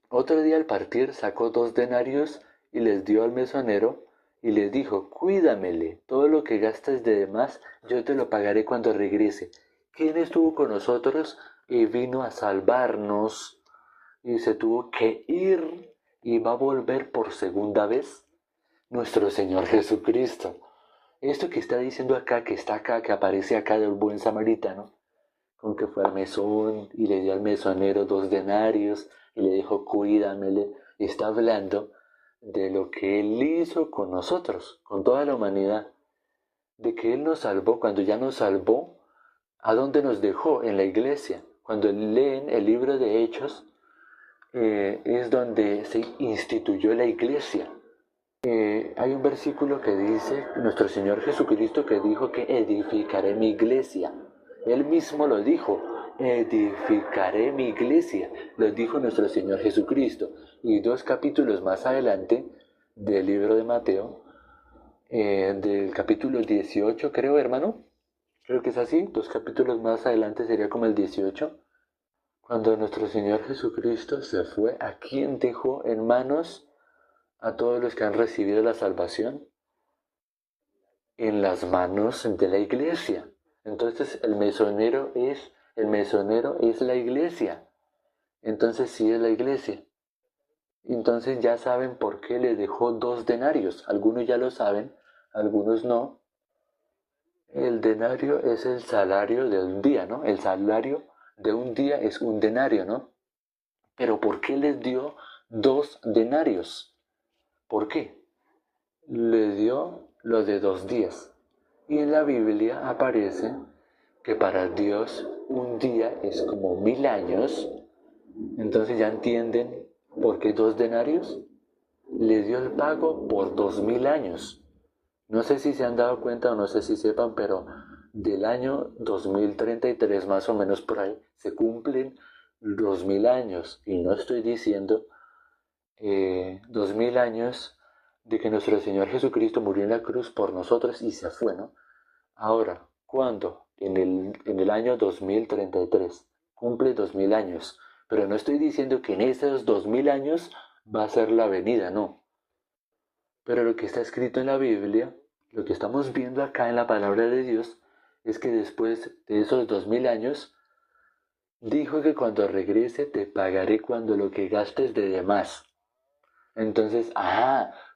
otro día al partir sacó 2 denarios y les dio al mesonero y le dijo, cuídamele, todo lo que gastas de demás yo te lo pagaré cuando regrese. ¿Quién estuvo con nosotros y vino a salvarnos y se tuvo que ir y va a volver por segunda vez? Nuestro Señor Jesucristo. Esto que está diciendo acá, que está acá, que aparece acá del buen samaritano, con que fue al mesón y le dio al mesonero 2 denarios y le dijo, cuídamele, está hablando de lo que Él hizo con nosotros, con toda la humanidad, de que Él nos salvó, cuando ya nos salvó, ¿a dónde nos dejó? En la iglesia. Cuando leen el libro de Hechos, es donde se instituyó la iglesia. Hay un versículo que dice, nuestro Señor Jesucristo que dijo que edificaré mi iglesia. Él mismo lo dijo, edificaré mi iglesia, lo dijo nuestro Señor Jesucristo. Y 2 capítulos más adelante del libro de Mateo, del capítulo 18, creo, hermano, creo que es así, 2 capítulos más adelante sería como el 18, cuando nuestro Señor Jesucristo se fue, ¿a quién dejó en manos a todos los que han recibido la salvación? En las manos de la iglesia. Entonces el mesonero es la iglesia. Entonces sí es la iglesia. Entonces ya saben por qué le dejó 2 denarios. Algunos ya lo saben, algunos no. El denario es el salario de un día, ¿no? El salario de un día es un denario, ¿no? Pero ¿por qué les dio 2 denarios? ¿Por qué? Le dio lo de 2 días. Y en la Biblia aparece que para Dios un día es como 1000 años. Entonces ya entienden por qué 2 denarios. Le dio el pago por 2000 años. No sé si se han dado cuenta o no sé si sepan, pero del año 2033 más o menos por ahí se cumplen 2000 años. Y no estoy diciendo 2000 años de que nuestro Señor Jesucristo murió en la cruz por nosotros y se fue, ¿no? Ahora, ¿cuándo? En el año 2033. Cumple 2000 años. Pero no estoy diciendo que en esos 2000 años va a ser la venida, no. Pero lo que está escrito en la Biblia, lo que estamos viendo acá en la palabra de Dios, es que después de esos 2000 años, dijo que cuando regrese te pagaré cuando lo que gastes de demás. Entonces,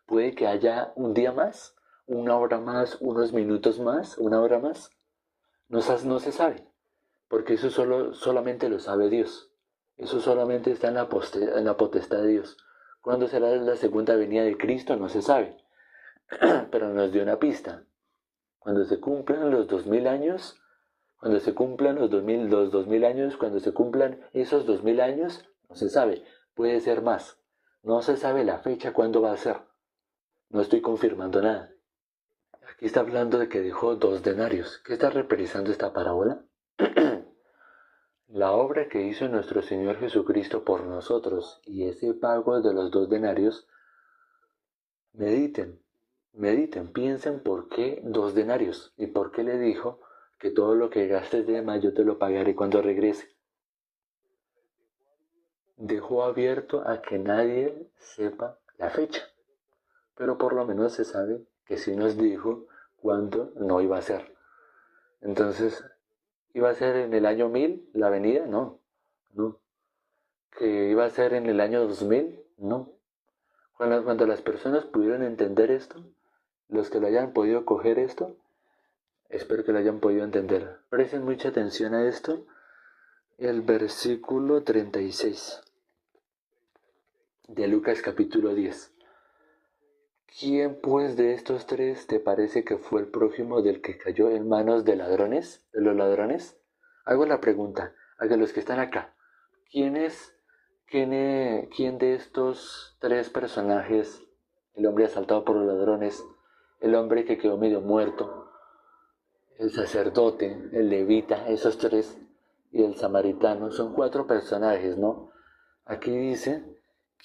puede que haya un día más, una hora más, unos minutos más, una hora más. No se sabe, porque eso solamente lo sabe Dios. Eso solamente está en la potestad de Dios. ¿Cuándo será la segunda venida de Cristo? No se sabe, pero nos dio una pista. Cuando se cumplan los 2000 años, cuando se cumplan los 2000 años, cuando se cumplan esos 2000 años, no se sabe, puede ser más. No se sabe la fecha cuándo va a ser. No estoy confirmando nada. Aquí está hablando de que dejó 2 denarios. ¿Qué está representando esta parábola? La obra que hizo nuestro Señor Jesucristo por nosotros y ese pago de los 2 denarios, mediten, piensen por qué 2 denarios y por qué le dijo que todo lo que gastes de más yo te lo pagaré cuando regrese. Dejó abierto a que nadie sepa la fecha, pero por lo menos se sabe que sí nos dijo cuándo no iba a ser. Entonces, ¿iba a ser en el año 1000 la venida? No. ¿Que iba a ser en el año 2000? No. Cuando las personas pudieron entender esto, los que lo hayan podido coger esto, espero que lo hayan podido entender. Presten mucha atención a esto. El versículo 36 de Lucas capítulo 10. ¿Quién pues de estos 3 te parece que fue el prójimo del que cayó en manos de los ladrones? Hago la pregunta a los que están acá. ¿Quién de estos 3 personajes, el hombre asaltado por los ladrones, el hombre que quedó medio muerto, el sacerdote, el levita, esos 3, y el samaritano, son 4 personajes, ¿no? Aquí dice,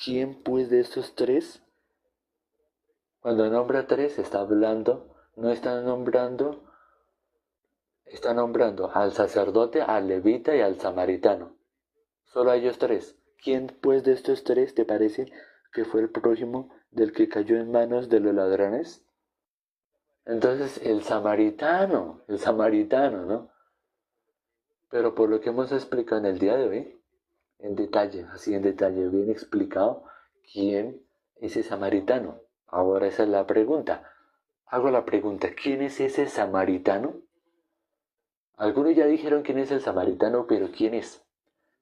¿quién pues de estos 3? Cuando nombra 3 está hablando, no está nombrando, está nombrando al sacerdote, al levita y al samaritano. Solo a ellos 3. ¿Quién pues de estos 3 te parece que fue el prójimo del que cayó en manos de los ladrones? Entonces el samaritano, ¿no? Pero por lo que hemos explicado en el día de hoy, en detalle, bien explicado, ¿quién es ese samaritano? Ahora esa es la pregunta. Hago la pregunta, ¿quién es ese samaritano? Algunos ya dijeron quién es el samaritano, pero ¿quién es?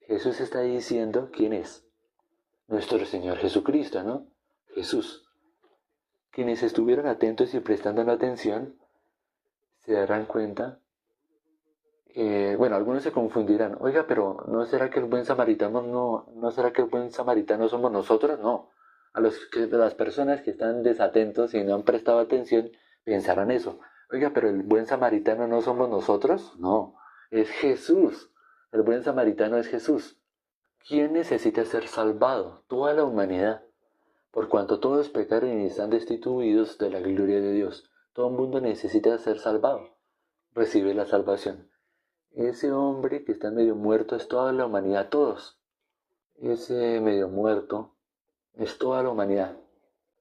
Jesús está diciendo quién es. Nuestro Señor Jesucristo, ¿no? Jesús. Quienes estuvieron atentos y prestando atención se darán cuenta. Bueno, algunos se confundirán. Oiga, pero ¿no será que el buen samaritano no será que el buen samaritano somos nosotros? No. Las personas que están desatentos y no han prestado atención pensarán eso. Oiga, pero el buen samaritano no somos nosotros? No, es Jesús. El buen samaritano es Jesús. ¿Quién necesita ser salvado? Toda la humanidad. Por cuanto todos pecaron y están destituidos de la gloria de Dios. Todo el mundo necesita ser salvado. Recibe la salvación. Ese hombre que está medio muerto es toda la humanidad, todos. Ese medio muerto es toda la humanidad.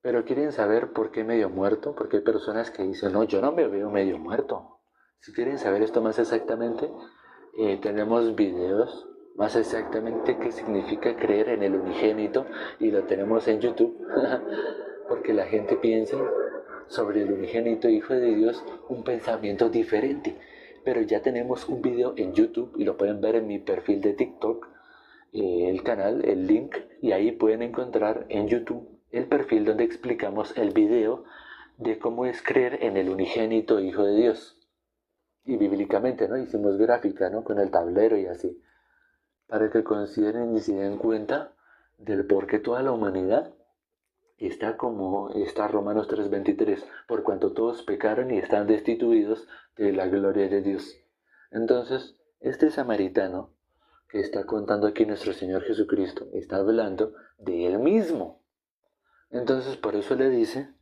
Pero quieren saber por qué medio muerto, porque hay personas que dicen, no, yo no me veo medio muerto. Si quieren saber esto más exactamente, tenemos videos más exactamente qué significa creer en el unigénito y lo tenemos en YouTube, porque la gente piensa sobre el unigénito Hijo de Dios un pensamiento diferente. Pero ya tenemos un video en YouTube y lo pueden ver en mi perfil de TikTok, el canal, el link, y ahí pueden encontrar en YouTube el perfil donde explicamos el video de cómo es creer en el unigénito Hijo de Dios. Y bíblicamente, ¿no? Hicimos gráfica, ¿no? Con el tablero y así. Para que consideren y se den cuenta del por qué toda la humanidad está como está Romanos 3:23, por cuanto todos pecaron y están destituidos de la gloria de Dios. Entonces, este samaritano que está contando aquí nuestro Señor Jesucristo está hablando de él mismo. Entonces, por eso le dice,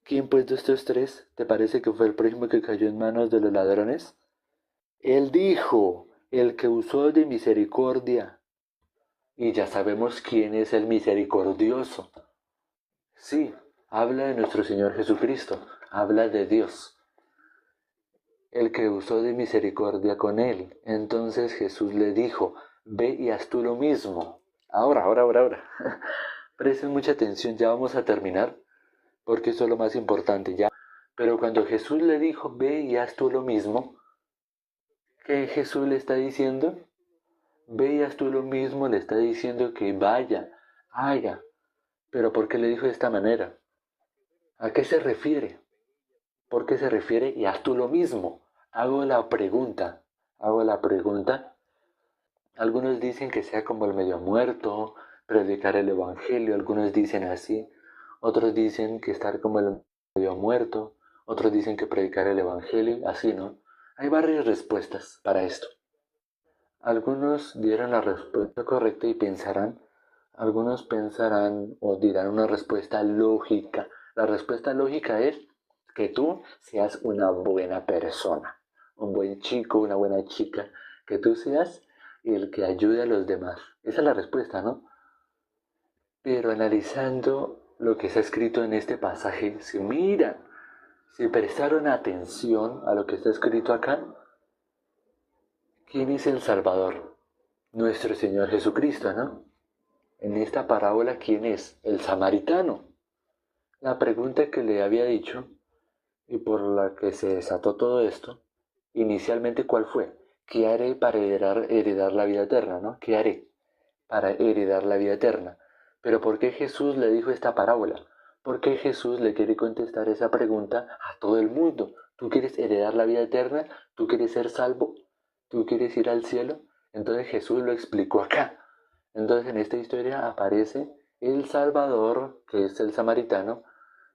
¿quién pues de estos tres te parece que fue el prójimo que cayó en manos de los ladrones? Él dijo, el que usó de misericordia. Y ya sabemos quién es el misericordioso. Sí, habla de nuestro Señor Jesucristo, habla de Dios, el que usó de misericordia con él. Entonces Jesús le dijo, ve y haz tú lo mismo. Ahora. Presten mucha atención, ya vamos a terminar, porque eso es lo más importante ya. Pero cuando Jesús le dijo, ve y haz tú lo mismo, ¿qué Jesús le está diciendo? Ve y haz tú lo mismo, le está diciendo que vaya, haga. Pero ¿por qué le dijo de esta manera? ¿A qué se refiere? ¿Por qué se refiere? Y haz tú lo mismo. Hago la pregunta. Algunos dicen que sea como el medio muerto, predicar el evangelio. Algunos dicen así. Otros dicen que estar como el medio muerto. Otros dicen que predicar el evangelio. Así, ¿no? Hay varias respuestas para esto. Algunos dieron la respuesta correcta y algunos pensarán o dirán una respuesta lógica. La respuesta lógica es que tú seas una buena persona, un buen chico, una buena chica, que tú seas el que ayude a los demás. Esa es la respuesta, ¿no? Pero analizando lo que está escrito en este pasaje, si prestaron atención a lo que está escrito acá, ¿quién es el Salvador? Nuestro Señor Jesucristo, ¿no? En esta parábola, ¿quién es? El samaritano. La pregunta que le había dicho y por la que se desató todo esto, inicialmente, ¿cuál fue? ¿Qué haré para heredar la vida eterna, no? ¿Qué haré para heredar la vida eterna? Pero ¿por qué Jesús le dijo esta parábola? ¿Por qué Jesús le quiere contestar esa pregunta a todo el mundo? ¿Tú quieres heredar la vida eterna? ¿Tú quieres ser salvo? ¿Tú quieres ir al cielo? Entonces Jesús lo explicó acá. Entonces en esta historia aparece el Salvador, que es el samaritano,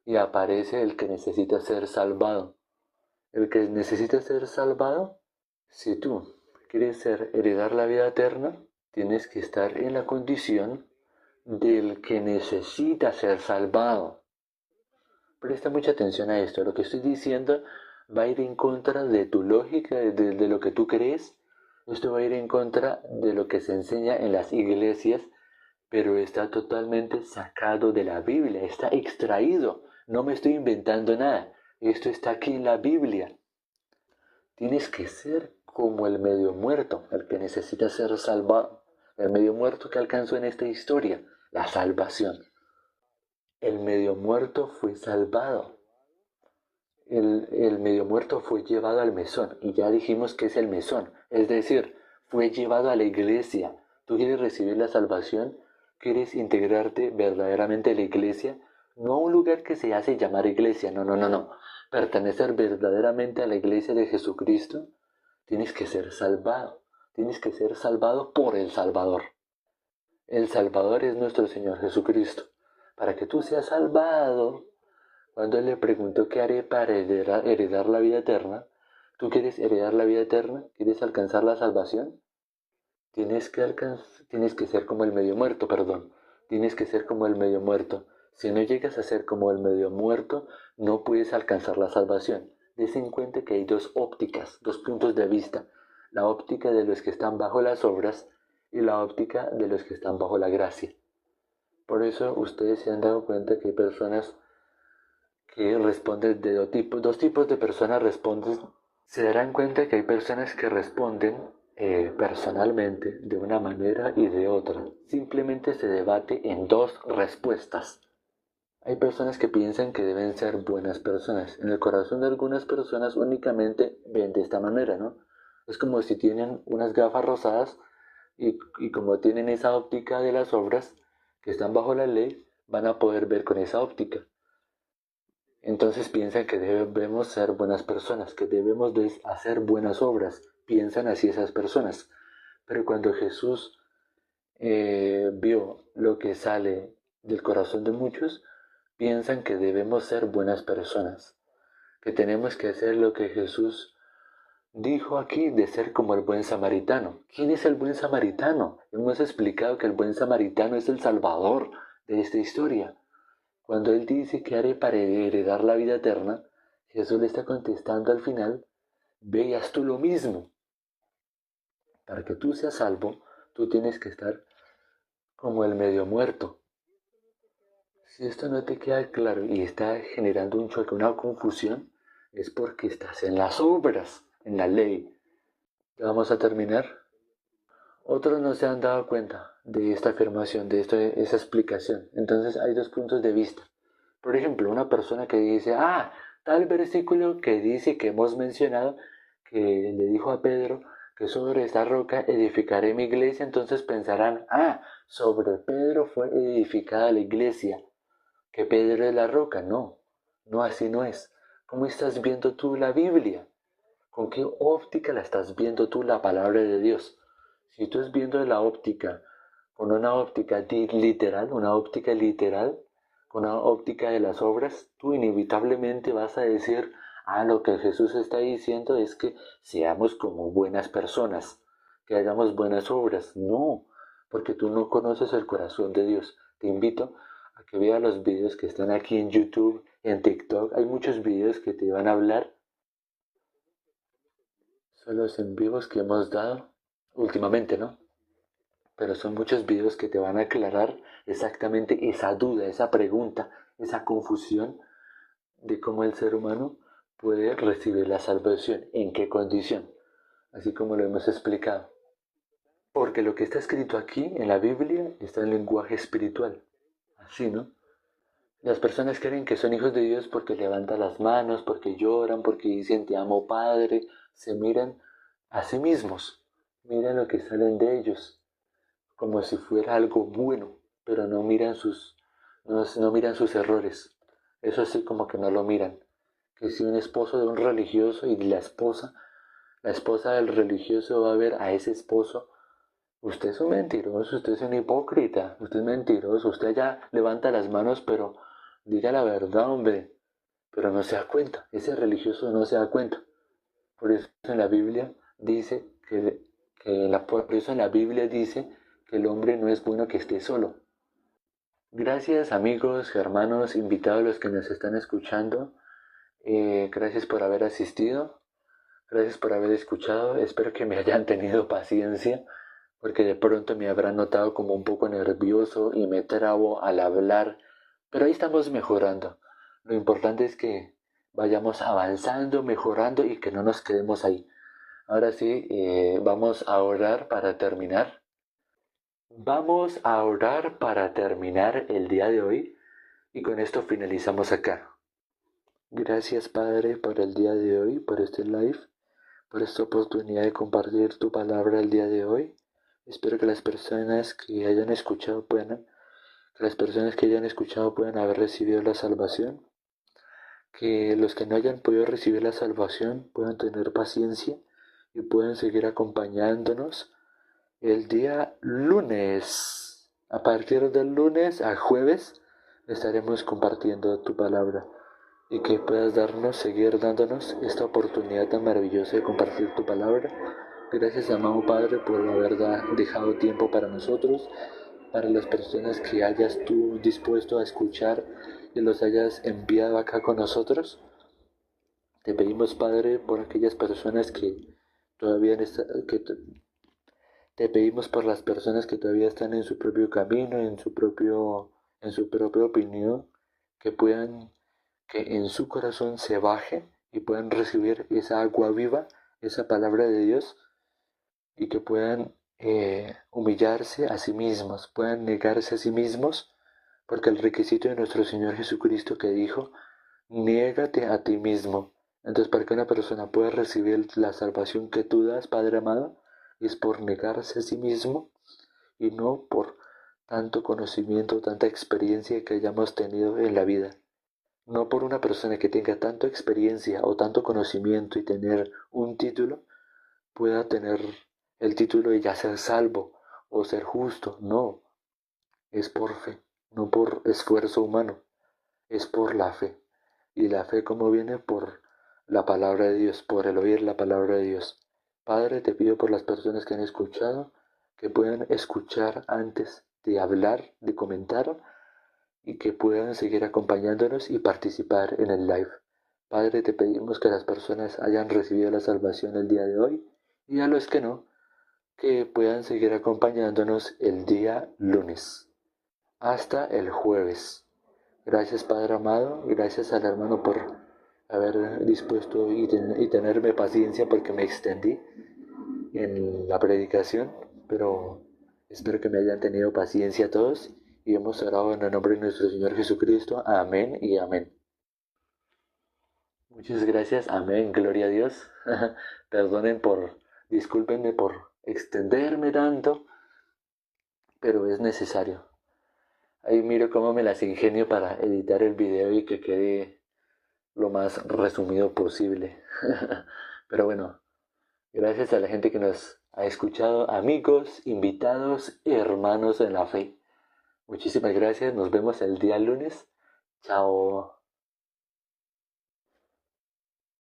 y aparece el que necesita ser salvado. El que necesita ser salvado, si tú quieres heredar la vida eterna, tienes que estar en la condición del que necesita ser salvado. Presta mucha atención a esto. Lo que estoy diciendo va a ir en contra de tu lógica, de lo que tú crees. Esto va a ir en contra de lo que se enseña en las iglesias, pero está totalmente sacado de la Biblia, está extraído. No me estoy inventando nada. Esto está aquí en la Biblia. Tienes que ser como el medio muerto, el que necesita ser salvado. El medio muerto que alcanzó en esta historia, la salvación. El medio muerto fue salvado. el medio muerto fue llevado al mesón, y ya dijimos que es el mesón, es decir, fue llevado a la iglesia. ¿Tú quieres recibir la salvación? ¿Quieres integrarte verdaderamente a la iglesia? No a un lugar que se hace llamar iglesia, no, no, no, no. Pertenecer verdaderamente a la iglesia de Jesucristo, tienes que ser salvado. Tienes que ser salvado por el Salvador. El Salvador es nuestro Señor Jesucristo. Para que tú seas salvado, cuando Él le preguntó qué haré para heredar la vida eterna, ¿tú quieres heredar la vida eterna? ¿Quieres alcanzar la salvación? Tienes que ser como el medio muerto, perdón. Tienes que ser como el medio muerto. Si no llegas a ser como el medio muerto, no puedes alcanzar la salvación. Des en cuenta que hay dos ópticas, dos puntos de vista. La óptica de los que están bajo las obras y la óptica de los que están bajo la gracia. Por eso ustedes se han dado cuenta que hay personas que responden de dos tipos de personas responden. Se darán cuenta que hay personas que responden personalmente de una manera y de otra. Simplemente se debate en dos respuestas. Hay personas que piensan que deben ser buenas personas. En el corazón de algunas personas únicamente ven de esta manera, ¿no? Es como si tienen unas gafas rosadas y como tienen esa óptica de las obras que están bajo la ley, van a poder ver con esa óptica. Entonces piensan que debemos ser buenas personas, que debemos hacer buenas obras. Piensan así esas personas. Pero cuando Jesús vio lo que sale del corazón de muchos, piensan que debemos ser buenas personas, que tenemos que hacer lo que Jesús dijo aquí de ser como el buen samaritano. ¿Quién es el buen samaritano? Hemos explicado que el buen samaritano es el salvador de esta historia. Cuando Él dice que haré para heredar la vida eterna, Jesús le está contestando al final, ve y haz tú lo mismo. Para que tú seas salvo, tú tienes que estar como el medio muerto. Si esto no te queda claro y está generando un choque, una confusión, es porque estás en las obras, en la ley. ¿Ya vamos a terminar? Otros no se han dado cuenta de esta afirmación, de esa explicación. Entonces hay dos puntos de vista. Por ejemplo, una persona que dice, tal versículo que dice que hemos mencionado, que le dijo a Pedro que sobre esta roca edificaré mi iglesia, entonces pensarán, sobre Pedro fue edificada la iglesia, que Pedro es la roca. No, no, así no es. ¿Cómo estás viendo tú la Biblia? ¿Con qué óptica la estás viendo tú la palabra de Dios? Si tú estás viendo la óptica con una óptica literal, con una óptica de las obras, tú inevitablemente vas a decir, lo que Jesús está diciendo es que seamos como buenas personas, que hagamos buenas obras. No, porque tú no conoces el corazón de Dios. Te invito a que veas los videos que están aquí en YouTube, en TikTok. Hay muchos videos que te van a hablar. Son los en vivos que hemos dado últimamente, ¿no? Pero son muchos videos que te van a aclarar exactamente esa duda, esa pregunta, esa confusión de cómo el ser humano puede recibir la salvación, en qué condición, así como lo hemos explicado. Porque lo que está escrito aquí en la Biblia está en lenguaje espiritual, así, ¿no? Las personas creen que son hijos de Dios porque levantan las manos, porque lloran, porque dicen te amo Padre, se miran a sí mismos, miran lo que salen de ellos, como si fuera algo bueno, pero no miran sus errores. Eso sí como que no lo miran. Que si un esposo de un religioso y la esposa del religioso va a ver a ese esposo, usted es un mentiroso, usted es un hipócrita, usted es mentiroso, usted ya levanta las manos, pero diga la verdad, hombre. Pero no se da cuenta, ese religioso no se da cuenta. Por eso en la Biblia dice por eso en la Biblia dice que el hombre no es bueno que esté solo. Gracias amigos, hermanos, invitados los que nos están escuchando. Gracias por haber asistido, gracias por haber escuchado. Espero que me hayan tenido paciencia, porque de pronto me habrán notado como un poco nervioso y me trabo al hablar. Pero ahí estamos mejorando. Lo importante es que vayamos avanzando, mejorando y que no nos quedemos ahí. Ahora sí, vamos a orar para terminar. Vamos a orar para terminar el día de hoy y con esto finalizamos acá. Gracias, Padre, por el día de hoy, por este live, por esta oportunidad de compartir tu palabra el día de hoy. Espero que las personas que hayan escuchado puedan haber recibido la salvación, que los que no hayan podido recibir la salvación puedan tener paciencia y puedan seguir acompañándonos el día lunes. A partir del lunes a jueves estaremos compartiendo tu palabra y que puedas seguir dándonos esta oportunidad tan maravillosa de compartir tu palabra. Gracias, amado Padre, por haber dejado tiempo para nosotros, para las personas que hayas tú dispuesto a escuchar y los hayas enviado acá con nosotros. Te pedimos, Padre, por aquellas personas que todavía te pedimos por las personas que todavía están en su propio camino, en su propia opinión, que en su corazón se baje y puedan recibir esa agua viva, esa palabra de Dios, y que puedan humillarse a sí mismos, puedan negarse a sí mismos, porque el requisito de nuestro Señor Jesucristo que dijo, niégate a ti mismo. Entonces, para que una persona pueda recibir la salvación que tú das, Padre amado, es por negarse a sí mismo y no por tanto conocimiento, tanta experiencia que hayamos tenido en la vida. No por una persona que tenga tanta experiencia o tanto conocimiento y tener un título, pueda tener el título de ya ser salvo o ser justo. No, es por fe, no por esfuerzo humano, es por la fe. Y la fe como viene por la palabra de Dios, por el oír la palabra de Dios. Padre, te pido por las personas que han escuchado, que puedan escuchar antes de hablar, de comentar, y que puedan seguir acompañándonos y participar en el live. Padre, te pedimos que las personas hayan recibido la salvación el día de hoy y a los que no, que puedan seguir acompañándonos el día lunes hasta el jueves. Gracias, Padre amado, gracias al hermano por haber dispuesto y tenerme paciencia porque me extendí en la predicación, pero espero que me hayan tenido paciencia todos y hemos orado en el nombre de nuestro Señor Jesucristo. Amén y amén. Muchas gracias, amén, gloria a Dios. Discúlpenme por extenderme tanto, pero es necesario. Ahí miro cómo me las ingenio para editar el video y que quede lo más resumido posible. Pero bueno, gracias a la gente que nos ha escuchado, amigos, invitados, hermanos en la fe. Muchísimas gracias, nos vemos el día lunes. Chao.